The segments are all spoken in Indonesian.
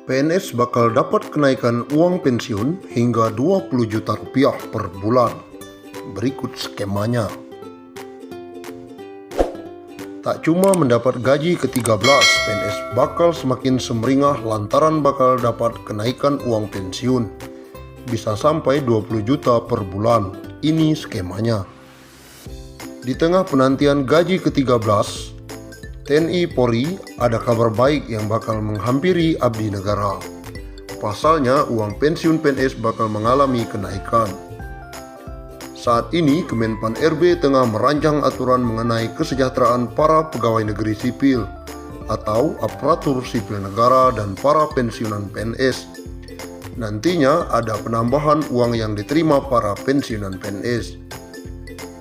PNS bakal dapat kenaikan uang pensiun hingga 20 juta rupiah per bulan. Berikut skemanya. Tak cuma mendapat gaji ke-13, PNS bakal semakin semeringah lantaran bakal dapat kenaikan uang pensiun. Bisa sampai 20 juta per bulan. Ini skemanya. Di tengah penantian gaji ke-13, TNI Polri ada kabar baik yang bakal menghampiri abdi negara. Pasalnya, uang pensiun PNS bakal mengalami kenaikan. Saat ini, Kemenpan RB tengah merancang aturan mengenai kesejahteraan para pegawai negeri sipil atau aparatur sipil negara dan para pensiunan PNS. Nantinya ada penambahan uang yang diterima para pensiunan PNS.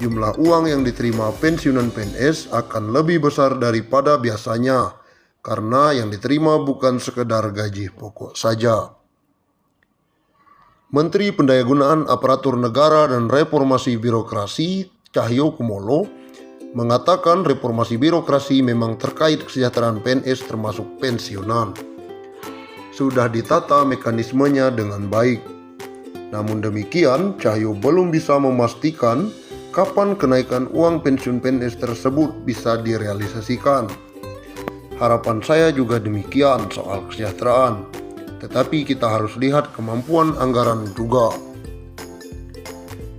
Jumlah uang yang diterima pensiunan PNS akan lebih besar daripada biasanya karena yang diterima bukan sekedar gaji pokok saja. Menteri Pendayagunaan Aparatur Negara dan Reformasi Birokrasi Cahyokumolo mengatakan reformasi birokrasi memang terkait kesejahteraan PNS termasuk pensiunan. Sudah ditata mekanismenya dengan baik. Namun demikian, Cahyo belum bisa memastikan kapan kenaikan uang pensiun PNS tersebut bisa direalisasikan. Harapan saya juga demikian soal kesejahteraan, tetapi kita harus lihat kemampuan anggaran juga.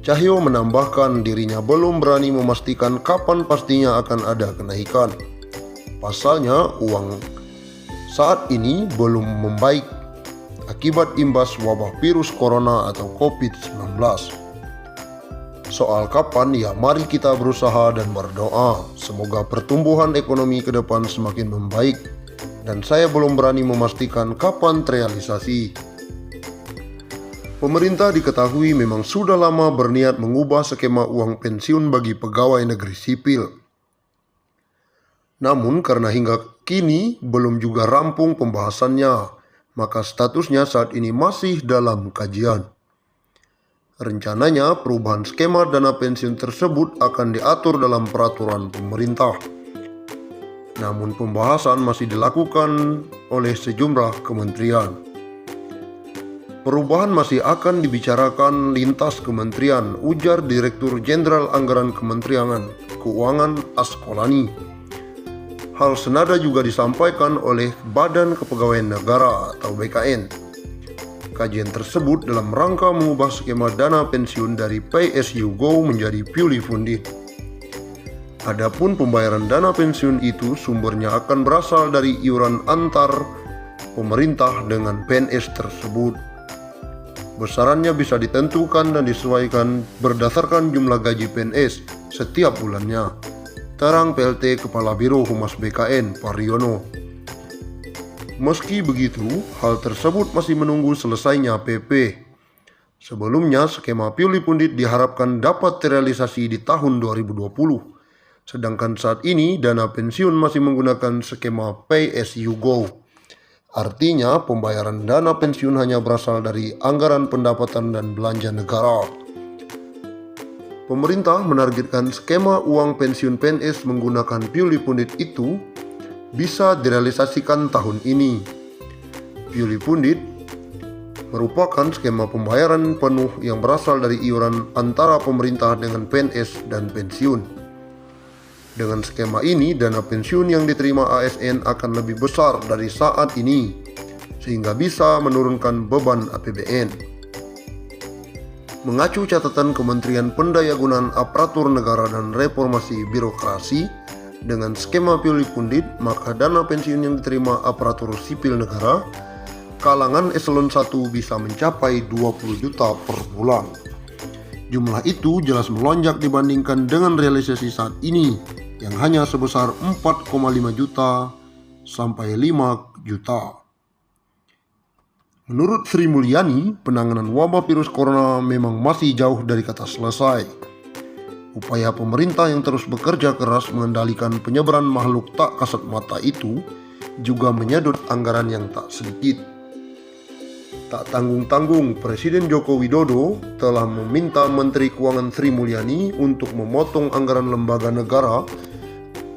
Cahyo menambahkan dirinya belum berani memastikan kapan pastinya akan ada kenaikan. Pasalnya uang saat ini belum membaik akibat imbas wabah virus corona atau COVID-19. Soal kapan, ya mari kita berusaha dan berdoa. Semoga pertumbuhan ekonomi ke depan semakin membaik dan saya belum berani memastikan kapan terrealisasi. Pemerintah diketahui memang sudah lama berniat mengubah skema uang pensiun bagi pegawai negeri sipil. Namun karena hingga kini belum juga rampung pembahasannya, maka statusnya saat ini masih dalam kajian. Rencananya perubahan skema dana pensiun tersebut akan diatur dalam peraturan pemerintah. Namun pembahasan masih dilakukan oleh sejumlah kementerian. Perubahan masih akan dibicarakan lintas kementerian, ujar Direktur Jenderal Anggaran Kementerian Keuangan Askolani. Hal senada juga disampaikan oleh Badan Kepegawaian Negara atau BKN. Kajian tersebut dalam rangka mengubah skema dana pensiun dari Pay as you go menjadi purely funded. Adapun pembayaran dana pensiun itu sumbernya akan berasal dari iuran antar pemerintah dengan PNS tersebut. Besarannya bisa ditentukan dan disesuaikan berdasarkan jumlah gaji PNS setiap bulannya. Terang PLT Kepala Biro Humas BKN Pariono. Meski begitu, hal tersebut masih menunggu selesainya PP. Sebelumnya, skema purely funded diharapkan dapat terrealisasi di tahun 2020. Sedangkan saat ini, dana pensiun masih menggunakan skema Pay as you go. Artinya, pembayaran dana pensiun hanya berasal dari anggaran pendapatan dan belanja negara. Pemerintah menargetkan skema uang pensiun PNS menggunakan purely funded itu bisa direalisasikan tahun ini. Purely funded merupakan skema pembayaran penuh yang berasal dari iuran antara pemerintah dengan PNS dan pensiun. Dengan skema ini, dana pensiun yang diterima ASN akan lebih besar dari saat ini, sehingga bisa menurunkan beban APBN. Mengacu catatan Kementerian Pendayagunaan Aparatur Negara dan Reformasi Birokrasi, dengan skema purely funded, maka dana pensiun yang diterima aparatur sipil negara kalangan eselon 1 bisa mencapai 20 juta per bulan. Jumlah itu jelas melonjak dibandingkan dengan realisasi saat ini yang hanya sebesar 4,5 juta sampai 5 juta. Menurut Sri Mulyani, penanganan wabah virus corona memang masih jauh dari kata selesai. Upaya pemerintah yang terus bekerja keras mengendalikan penyebaran makhluk tak kasat mata itu juga menyedot anggaran yang tak sedikit. Tak tanggung-tanggung, Presiden Joko Widodo telah meminta Menteri Keuangan Sri Mulyani untuk memotong anggaran lembaga negara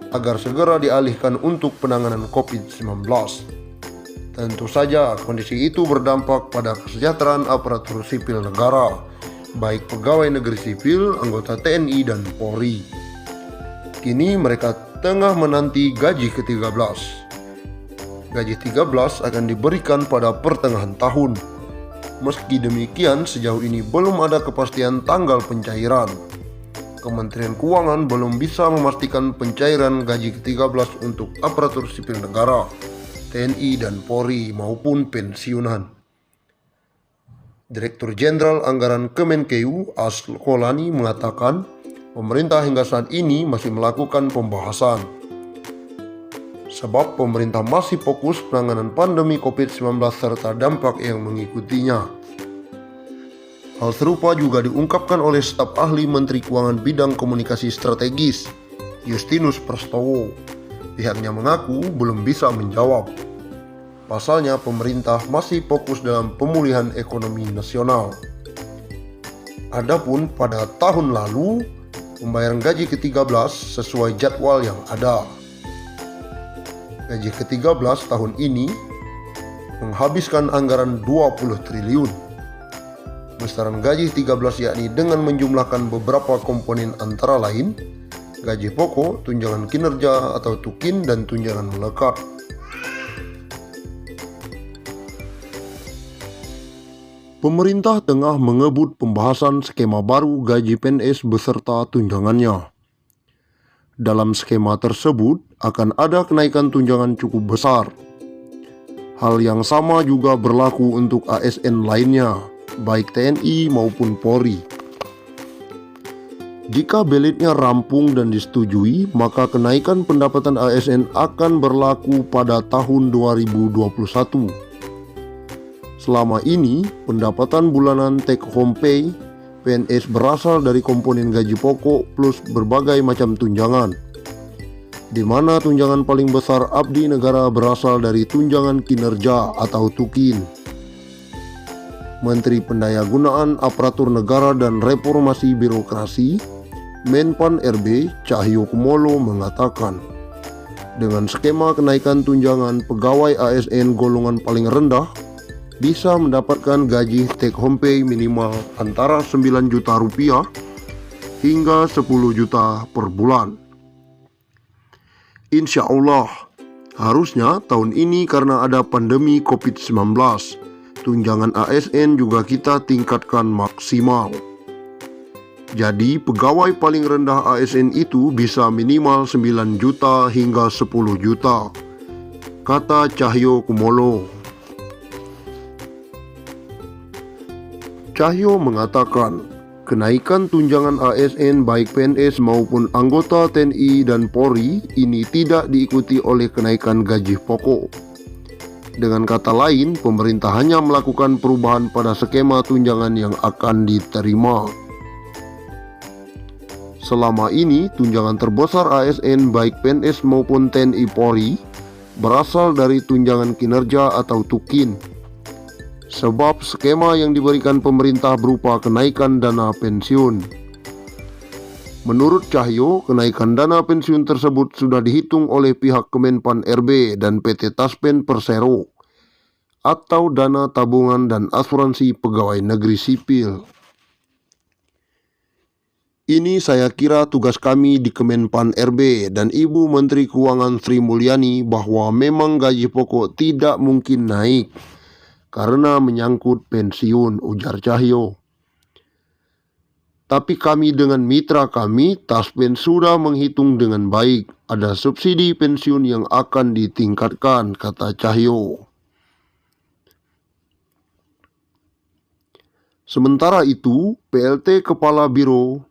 agar segera dialihkan untuk penanganan COVID-19. Tentu saja kondisi itu berdampak pada kesejahteraan aparatur sipil negara, baik pegawai negeri sipil, anggota TNI, dan Polri. Kini mereka tengah menanti gaji ke-13. Gaji 13 akan diberikan pada pertengahan tahun. Meski demikian, sejauh ini belum ada kepastian tanggal pencairan. Kementerian Keuangan belum bisa memastikan pencairan gaji ke-13 untuk aparatur sipil negara, TNI dan Polri maupun pensiunan. Direktur Jenderal Anggaran Kemenkeu Askolani mengatakan pemerintah hingga saat ini masih melakukan pembahasan. Sebab pemerintah masih fokus penanganan pandemi COVID-19 serta dampak yang mengikutinya. Hal serupa juga diungkapkan oleh staf ahli Menteri Keuangan bidang komunikasi strategis, Justinus Prastowo. Pihaknya mengaku belum bisa menjawab. Pasalnya pemerintah masih fokus dalam pemulihan ekonomi nasional. Adapun pada tahun lalu, pembayaran gaji ke-13 sesuai jadwal yang ada. Gaji ke-13 tahun ini menghabiskan anggaran 20 triliun. Besaran gaji 13 yakni dengan menjumlahkan beberapa komponen antara lain gaji pokok, tunjangan kinerja atau tukin, dan tunjangan melekat. Pemerintah tengah mengebut pembahasan skema baru gaji PNS beserta tunjangannya. Dalam skema tersebut akan ada kenaikan tunjangan cukup besar. Hal yang sama juga berlaku untuk ASN lainnya, baik TNI maupun Polri. Jika belitnya rampung dan disetujui, maka kenaikan pendapatan ASN akan berlaku pada tahun 2021. Selama ini, pendapatan bulanan take home pay PNS berasal dari komponen gaji pokok plus berbagai macam tunjangan, di mana tunjangan paling besar abdi negara berasal dari tunjangan kinerja atau tukin. Menteri Pendayagunaan Aparatur Negara dan Reformasi Birokrasi Menpan RB Cahyokumolo mengatakan, dengan skema kenaikan tunjangan pegawai ASN golongan paling rendah bisa mendapatkan gaji take home pay minimal antara 9 juta rupiah hingga 10 juta per bulan. Insya Allah, harusnya tahun ini karena ada pandemi COVID-19, tunjangan ASN juga kita tingkatkan maksimal. Jadi pegawai paling rendah ASN itu bisa minimal 9 juta hingga 10 juta, kata Cahyokumolo. Cahyo mengatakan, kenaikan tunjangan ASN baik PNS maupun anggota TNI dan Polri ini tidak diikuti oleh kenaikan gaji pokok. Dengan kata lain, pemerintah hanya melakukan perubahan pada skema tunjangan yang akan diterima. Selama ini, tunjangan terbesar ASN baik PNS maupun TNI Polri berasal dari tunjangan kinerja atau tukin. Sebab skema yang diberikan pemerintah berupa kenaikan dana pensiun. Menurut Cahyo, kenaikan dana pensiun tersebut sudah dihitung oleh pihak Kemenpan RB dan PT Taspen Persero atau dana tabungan dan asuransi pegawai negeri sipil. Ini saya kira tugas kami di Kemenpan RB dan Ibu Menteri Keuangan Sri Mulyani bahwa memang gaji pokok tidak mungkin naik karena menyangkut pensiun, ujar Cahyo. Tapi kami dengan mitra kami, Taspen sudah menghitung dengan baik. Ada subsidi pensiun yang akan ditingkatkan, kata Cahyo. Sementara itu, PLT Kepala Biro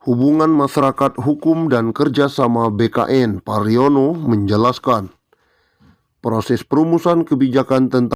Hubungan Masyarakat Hukum dan Kerjasama BKN, Pariono, menjelaskan proses perumusan kebijakan tentang